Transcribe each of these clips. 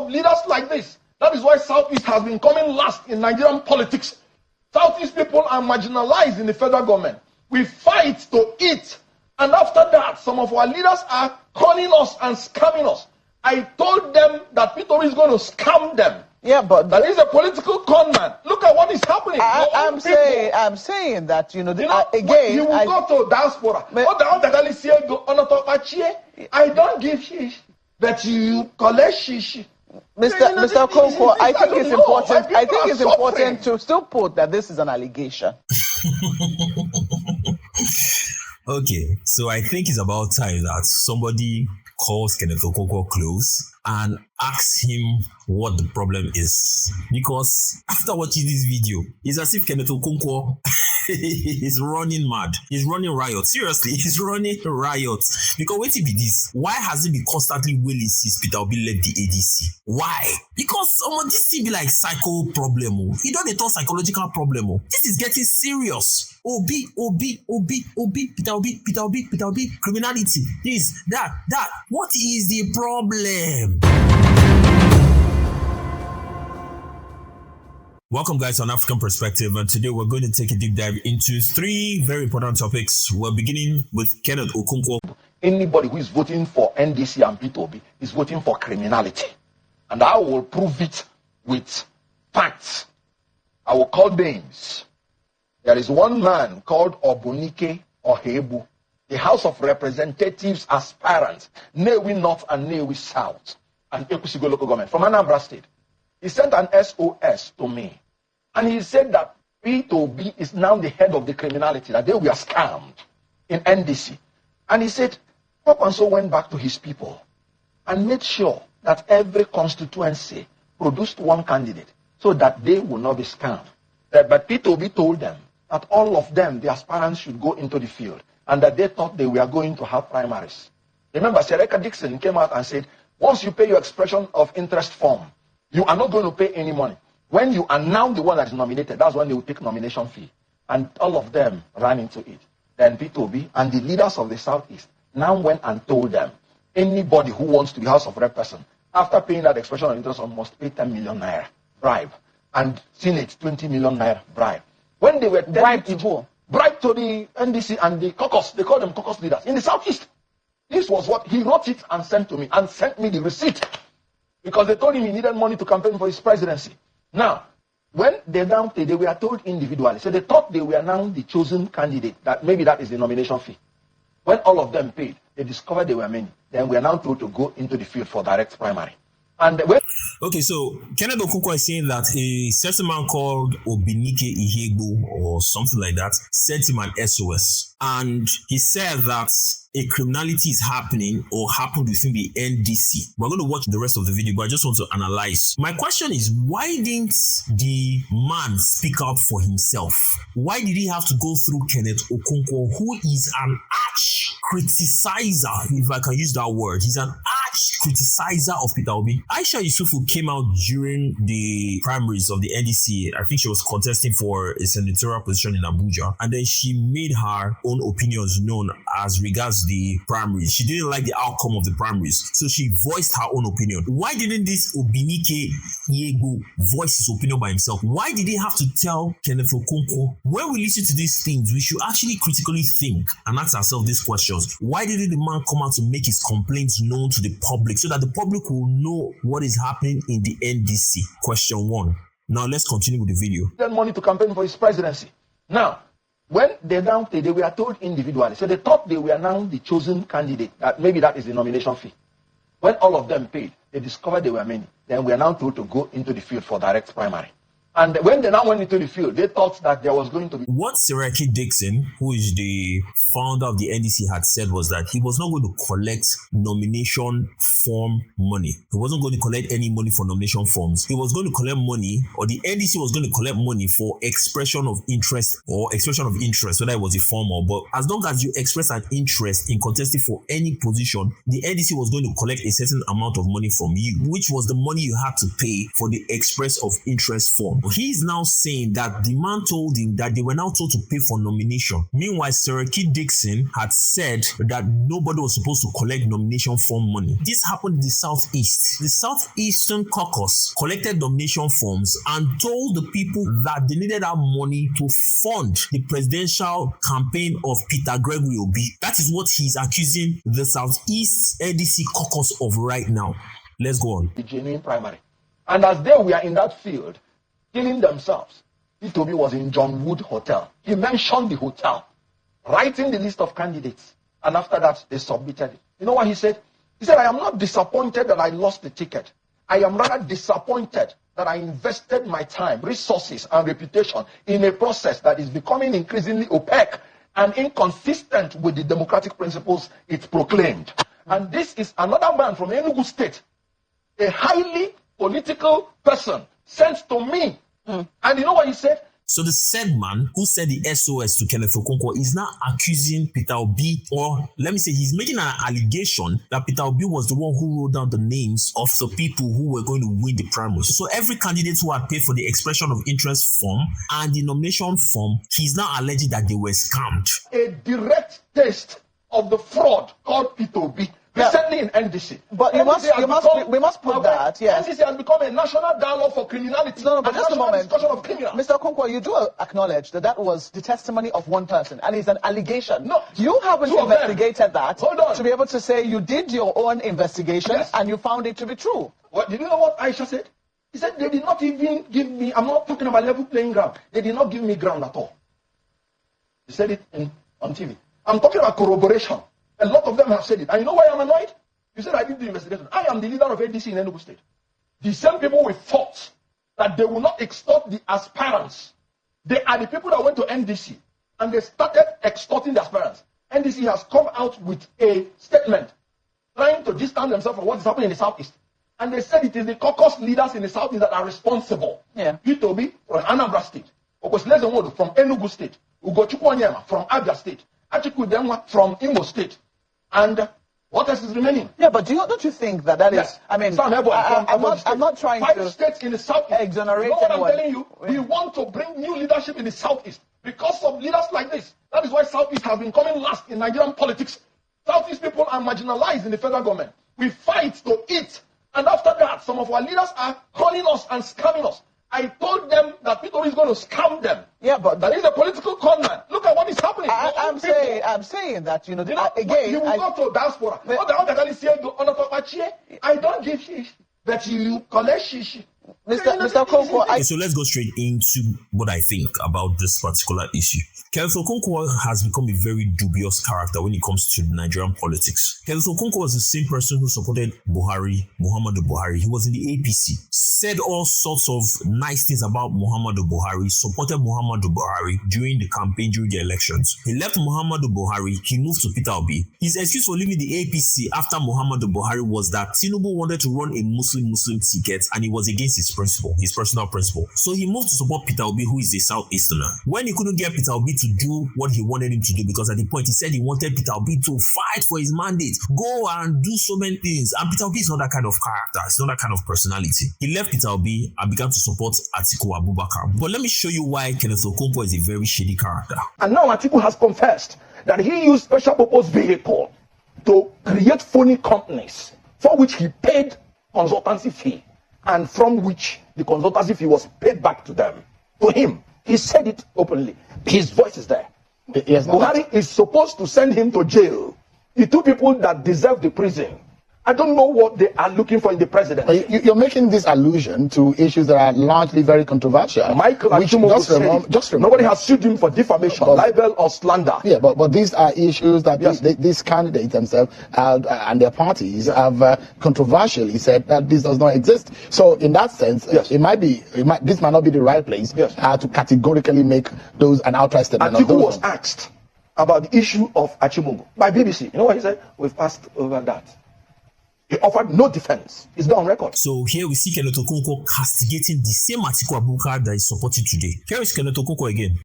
of leaders like this. That is why Southeast has been coming last in Nigerian politics. Southeast people are marginalized in the federal government. We fight to eat. And after that, some of our leaders are calling us and scamming us. I told them that Peter Obi is going to scam them. Yeah, but that is a political con man. Look at what is happening. I'm saying that again. You will go to diaspora. I don't give shish, but you collect shish. Mr. Okonkwo, I think it's important. I think it's important to still put that this is an allegation. Okay, so I think it's about time that somebody calls Kenneth Okonkwo close and asks him what the problem is. Because after watching this video, it's as if Kenneth Okonkwo is running mad. He's running riot. Seriously, he's running riot. Because wait till be this. Why has he been constantly willing since Peter Obi led the ADC? Why? Because this thing be like psycho problem. He don't talk psychological problem. This is getting serious. Obi, Peter Obi, criminality, this, that. What is the problem? Welcome guys on African Perspective, and today we're going to take a deep dive into three very important topics. We're beginning with Kenneth Okonkwo. Anybody who is voting for NDC and Peter Obi is voting for criminality. And I will prove it with facts. I will call names. There is one man called Obunike Ohebu, the House of Representatives aspirant, Newi North and Newi South, and Ekusigo local government from Anambra State. He sent an SOS to me. And he said that Peter Obi is now the head of the criminality, that they were scammed in NDC. And he said, Okonkwo went back to his people and made sure that every constituency produced one candidate so that they will not be scammed. But Peter Obi told them that all of them, the aspirants, should go into the field and that they thought they were going to have primaries. Remember, Sereka Dixon came out and said, once you pay your expression of interest form, you are not going to pay any money. When you are now the one that is nominated, that's when they will take nomination fee. And all of them ran into it. Then Peter Obi and the leaders of the Southeast now went and told them, anybody who wants to be House of Rep person, after paying that expression of interest, must pay 10 million naira bribe. And Senate, 20 million naira bribe. When they were bribe to who? Bribe to the NDC and the caucus, they call them caucus leaders, in the Southeast. This was what he wrote it and sent to me, and sent me the receipt. Because they told him he needed money to campaign for his presidency. Now, when they were told individually, so they thought they were now the chosen candidate, that maybe that is the nomination fee. When all of them paid, they discovered there were many. Then we are now told to go into the field for direct primary. And when okay, so Kenneth Okonkwo is saying that a certain man called Obinike Ihegbu or something like that sent him an SOS. And he said that a criminality is happening or happened within the NDC. We're going to watch the rest of the video, but I just want to analyze. My question is, why didn't the man speak out for himself? Why did he have to go through Kenneth Okonkwo, who is an arch criticizer, if I can use that word? He's an arch criticizer of Peter Obi. Aisha Yusufu came out during the primaries of the NDC. I think she was contesting for a senatorial position in Abuja, and then she made her own opinions known as regards the primaries. She didn't like the outcome of the primaries, so she voiced her own opinion. Why didn't this Obinike Yegu voice his opinion by himself? Why did he have to tell Kenneth Okonkwo? When we listen to these things, we should actually critically think and ask ourselves these questions. Why didn't the man come out to make his complaints known to the public so that the public will know what is happening in the NDC? Question one. Now let's continue with the video. He needed money to campaign for his presidency. Now, when they were told individually, so they thought they were now the chosen candidate, that maybe that is the nomination fee. When all of them paid, they discovered there were many. Then we are now told to go into the field for direct primary. And when they now went into the field, they thought that there was going to be... What Sereki Dixon, who is the founder of the NDC, had said was that he was not going to collect nomination form money. He wasn't going to collect any money for nomination forms. He was going to collect money, or the NDC was going to collect money for expression of interest, whether it was a form or... But as long as you express an interest in contesting for any position, the NDC was going to collect a certain amount of money from you, which was the money you had to pay for the express of interest form. he is now saying that the man told him that they were now told to pay for nomination. Meanwhile, Sereki Dixon had said that nobody was supposed to collect nomination form money. This happened in the Southeast. The Southeastern Caucus collected nomination forms and told the people that they needed that money to fund the presidential campaign of Peter Gregory Obi. That is what he's accusing the Southeast NDC caucus of right now. Let's go on. The genuine primary. And as they were in that field, killing themselves, Peter Obi was in John Wood Hotel. He mentioned the hotel, writing the list of candidates. And after that, they submitted it. You know what he said? He said, I am not disappointed that I lost the ticket. I am rather disappointed that I invested my time, resources, and reputation in a process that is becoming increasingly opaque and inconsistent with the democratic principles it proclaimed. And this is another man from Enugu State, a highly political person, sent to me. And you know what he said? So the said man who said the SOS to Kenneth Okonkwo is now accusing Peter Obi, or let me say he's making an allegation that Peter Obi was the one who wrote down the names of the people who were going to win the primaries. So every candidate who had paid for the expression of interest form and the nomination form, he's now alleging that they were scammed. A direct taste of the fraud called Peter Obi. Recently in NDC. But we must put that, yes. NDC has become a national dialogue for criminality. No, but just a moment. Discussion of criminals. Mr. Okonkwo, you do acknowledge that that was the testimony of one person, and it's an allegation. No. You haven't investigated that. Hold on. To be able to say you did your own investigation, and you found it to be true. What, did you know what Aisha said? He said they did not even give me, I'm not talking about level playing ground. They did not give me ground at all. He said it on TV. I'm talking about corroboration. A lot of them have said it. And you know why I'm annoyed? You said I did the investigation. I am the leader of ADC in Enugu State. The same people we fought that they will not extort the aspirants. They are the people that went to NDC and they started extorting the aspirants. NDC has come out with a statement trying to distance themselves from what is happening in the Southeast. And they said it is the caucus leaders in the Southeast that are responsible. Peter Obi from Anambra State, Okosleze from Enugu State, Ugochukwu Onyema from Abia State, Achiku Denwa from Imo State. And what else is remaining? Yeah, but don't you think that is? Yes. I mean, I'm not trying to 5 states in the Southeast. Exonerate what anyone. I'm telling you, we want to bring new leadership in the Southeast because of leaders like this. That is why Southeast has been coming last in Nigerian politics. Southeast people are marginalized in the federal government. We fight to eat, and after that, some of our leaders are calling us and scamming us. I told them that Peter is going to scam them. Yeah, but that is a political conman. Look at what is happening. I'm saying that, again, you will go to diaspora. I don't give shish, but you collect shish. Mr. Okonkwo, so let's go straight into what I think about this particular issue. Kenneth Okonkwo has become a very dubious character when it comes to Nigerian politics. Kenneth Okonkwo was the same person who supported Muhammadu Buhari. He was in the APC, said all sorts of nice things about Muhammadu Buhari, supported Muhammadu Buhari during the campaign, during the elections. He left Muhammadu Buhari, he moved to Peter Obi. His excuse for leaving the APC after Muhammadu Buhari was that Tinubu wanted to run a Muslim ticket and he was against his personal principle. So he moved to support Peter Obi, who is a Southeasterner. When he couldn't get Peter Obi to do what he wanted him to do, because at the point he said he wanted Peter Obi to fight for his mandate, go and do so many things. And Peter Obi is not that kind of character. It's not that kind of personality. He left Peter Obi and began to support Atiku Abubakar. But let me show you why Kenneth Okonkwo is a very shady character. And now Atiku has confessed that he used special purpose vehicle to create phony companies for which he paid consultancy fee, and from which the consultancy fee was paid back to them. To him, he said it openly. His voice is there. Yes, Buhari is supposed to send him to jail. The two people that deserve the prison, I don't know what they are looking for in the president. You're making this allusion to issues that are largely very controversial. Michael nobody has sued him for defamation, libel, or slander. Yeah, but these are issues that these candidates themselves and their parties have controversially said that this does not exist. So in that sense, this might not be the right place to categorically make those an outright statement. Atiku was asked about the issue of Achimungu by BBC. You know what he said? We've passed over that. He offered no defense. It's not on record. So here we see Kenneth Okonkwo castigating the same Atiku Abubakar that is supported today. Here is Kenneth Okonkwo again.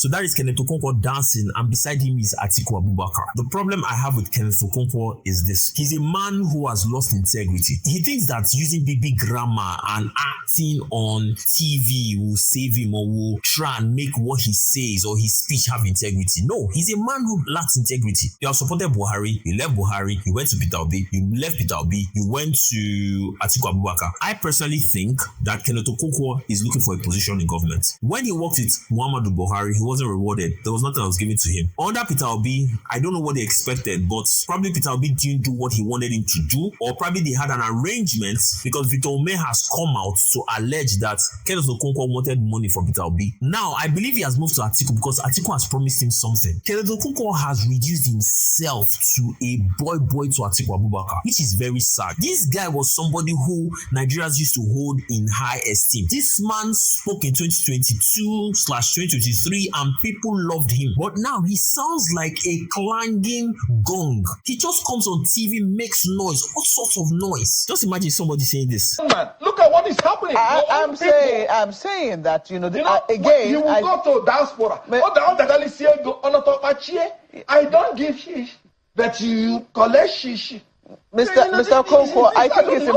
So that is Kenneth Okonkwo dancing, and beside him is Atiku Abubakar. The problem I have with Kenneth Okonkwo is this. He's a man who has lost integrity. He thinks that using big grammar and acting on TV will save him or will try and make what he says or his speech have integrity. No, he's a man who lacks integrity. You have supported Buhari, you left Buhari, you went to Peter Obi, you left Peter Obi, you went to Atiku Abubakar. I personally think that Kenneth Okonkwo is looking for a position in government. When he worked with Muhammadu Buhari, he wasn't rewarded. There was nothing that was given to him. Under Peter Obi, I don't know what they expected, but probably Peter Obi didn't do what he wanted him to do, or probably they had an arrangement because Victor Obi has come out to allege that Kenneth Okonkwo wanted money from Peter Obi. Now, I believe he has moved to Atiku because Atiku has promised him something. Kenneth Okonkwo has reduced himself to a boy to Atiku Abubakar, which is very sad. This guy was somebody who Nigerians used to hold in high esteem. This man spoke in 2022/2023 and people loved him. But now he sounds like a clanging gong. He just comes on TV, makes noise, all sorts of noise. Just imagine somebody saying this. Man, look at what is happening. I'm saying that, again, you will go to diaspora. I don't give shish, but you collect shish. Mr. Okonkwo, I think it's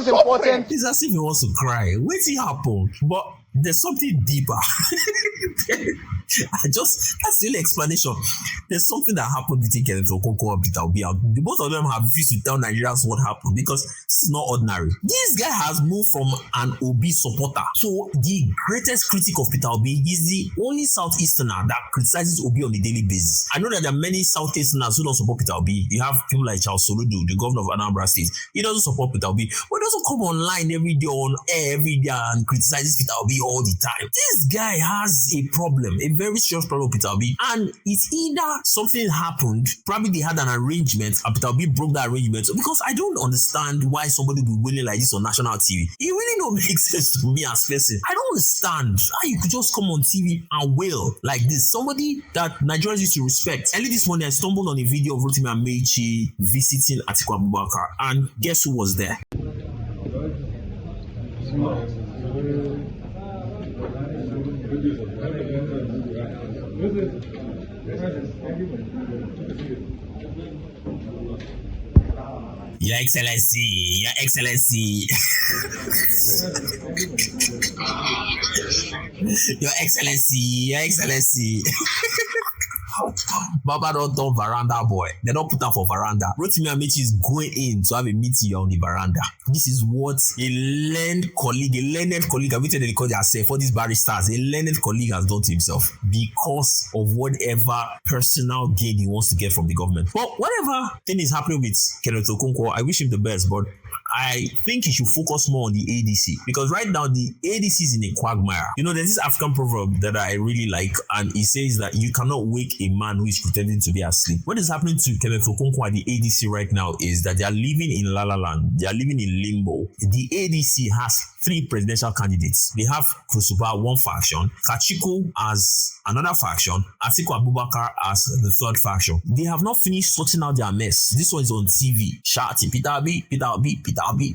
important. It's as if he wants to cry. What's it happen? But there's something deeper. That's the only explanation. There's something that happened between Kenneth Okonkwo and Peter Obi. Both of them have refused to tell Nigerians what happened because this is not ordinary. This guy has moved from an Obi supporter to the greatest critic of Peter Obi. He's the only Southeasterner that criticizes Obi on a daily basis. I know that there are many Southeasterners who don't support Peter Obi. You have people like Charles Soludo, the governor of Anambra State. He doesn't support Peter Obi, but he doesn't come online every day on air every day and criticizes Peter Obi all the time. This guy has a problem, a very serious problem with Peter Obi, and it's either something happened, probably they had an arrangement and Peter Obi broke that arrangement, because I don't understand why somebody would be willing like this on national TV. It really don't make sense to me as person. I don't understand how you could just come on TV and wail like this. Somebody that Nigerians used to respect. Early this morning I stumbled on a video of Rotimi Amechi visiting Atiku Abubakar, and guess who was there? Your Excellency, Your Excellency. Your Excellency, Your Excellency. Baba don't turn veranda boy. They don't put up for veranda. Rotimi Amechi is going in to have a meeting on the veranda. This is what a learned colleague, I waited they call themselves for these barristers, a learned colleague has done to himself because of whatever personal gain he wants to get from the government. But whatever thing is happening with Kenneth Okonkwo, I wish him the best, but I think he should focus more on the ADC, because right now the ADC is in a quagmire. There's this African proverb that I really like, and it says that you cannot wake a man who is pretending to be asleep. What is happening to Kenneth Okonkwo and the ADC right now is that they are living in La La Land. They are living in limbo. The ADC has 3 presidential candidates. They have Krusuba, one faction, Kachiku as another faction, Atiku Abubakar as the third faction. They have not finished sorting out their mess. This one is on TV, shouting, Peter Obi,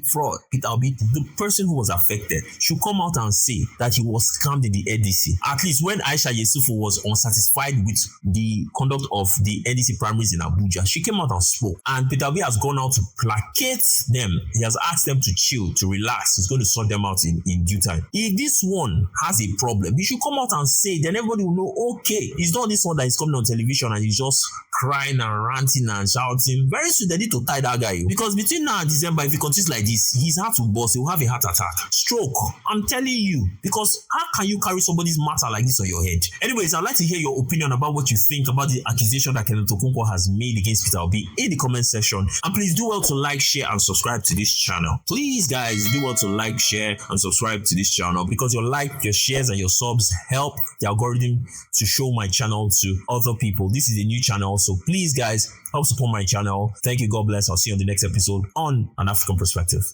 fraud, Peter Obi. The person who was affected should come out and say that he was scammed in the NDC. At least when Aisha Yesufu was unsatisfied with the conduct of the NDC primaries in Abuja, she came out and spoke. And Peter Obi has gone out to placate them. He has asked them to chill, to relax. He's going to sort them out in due time. If this one has a problem, he should come out and say, then everybody will know, okay, it's not this one that is coming on television and he's just crying and ranting and shouting. Very soon they need to tie that guy. Because between now and December, if he continues like this, his heart will burst. He will have a heart attack. Stroke. I'm telling you. Because how can you carry somebody's matter like this on your head? Anyways, I'd like to hear your opinion about what you think about the accusation that Kenneth Okonkwo has made against Peter Obi in the comment section. And please do well to like, share, and subscribe to this channel. Please, guys, do well to like, share, and subscribe to this channel, because your like, your shares, and your subs help the algorithm to show my channel to other people. This is a new channel, so please, guys, help support my channel. Thank you. God bless. I'll see you on the next episode on An African Perspective.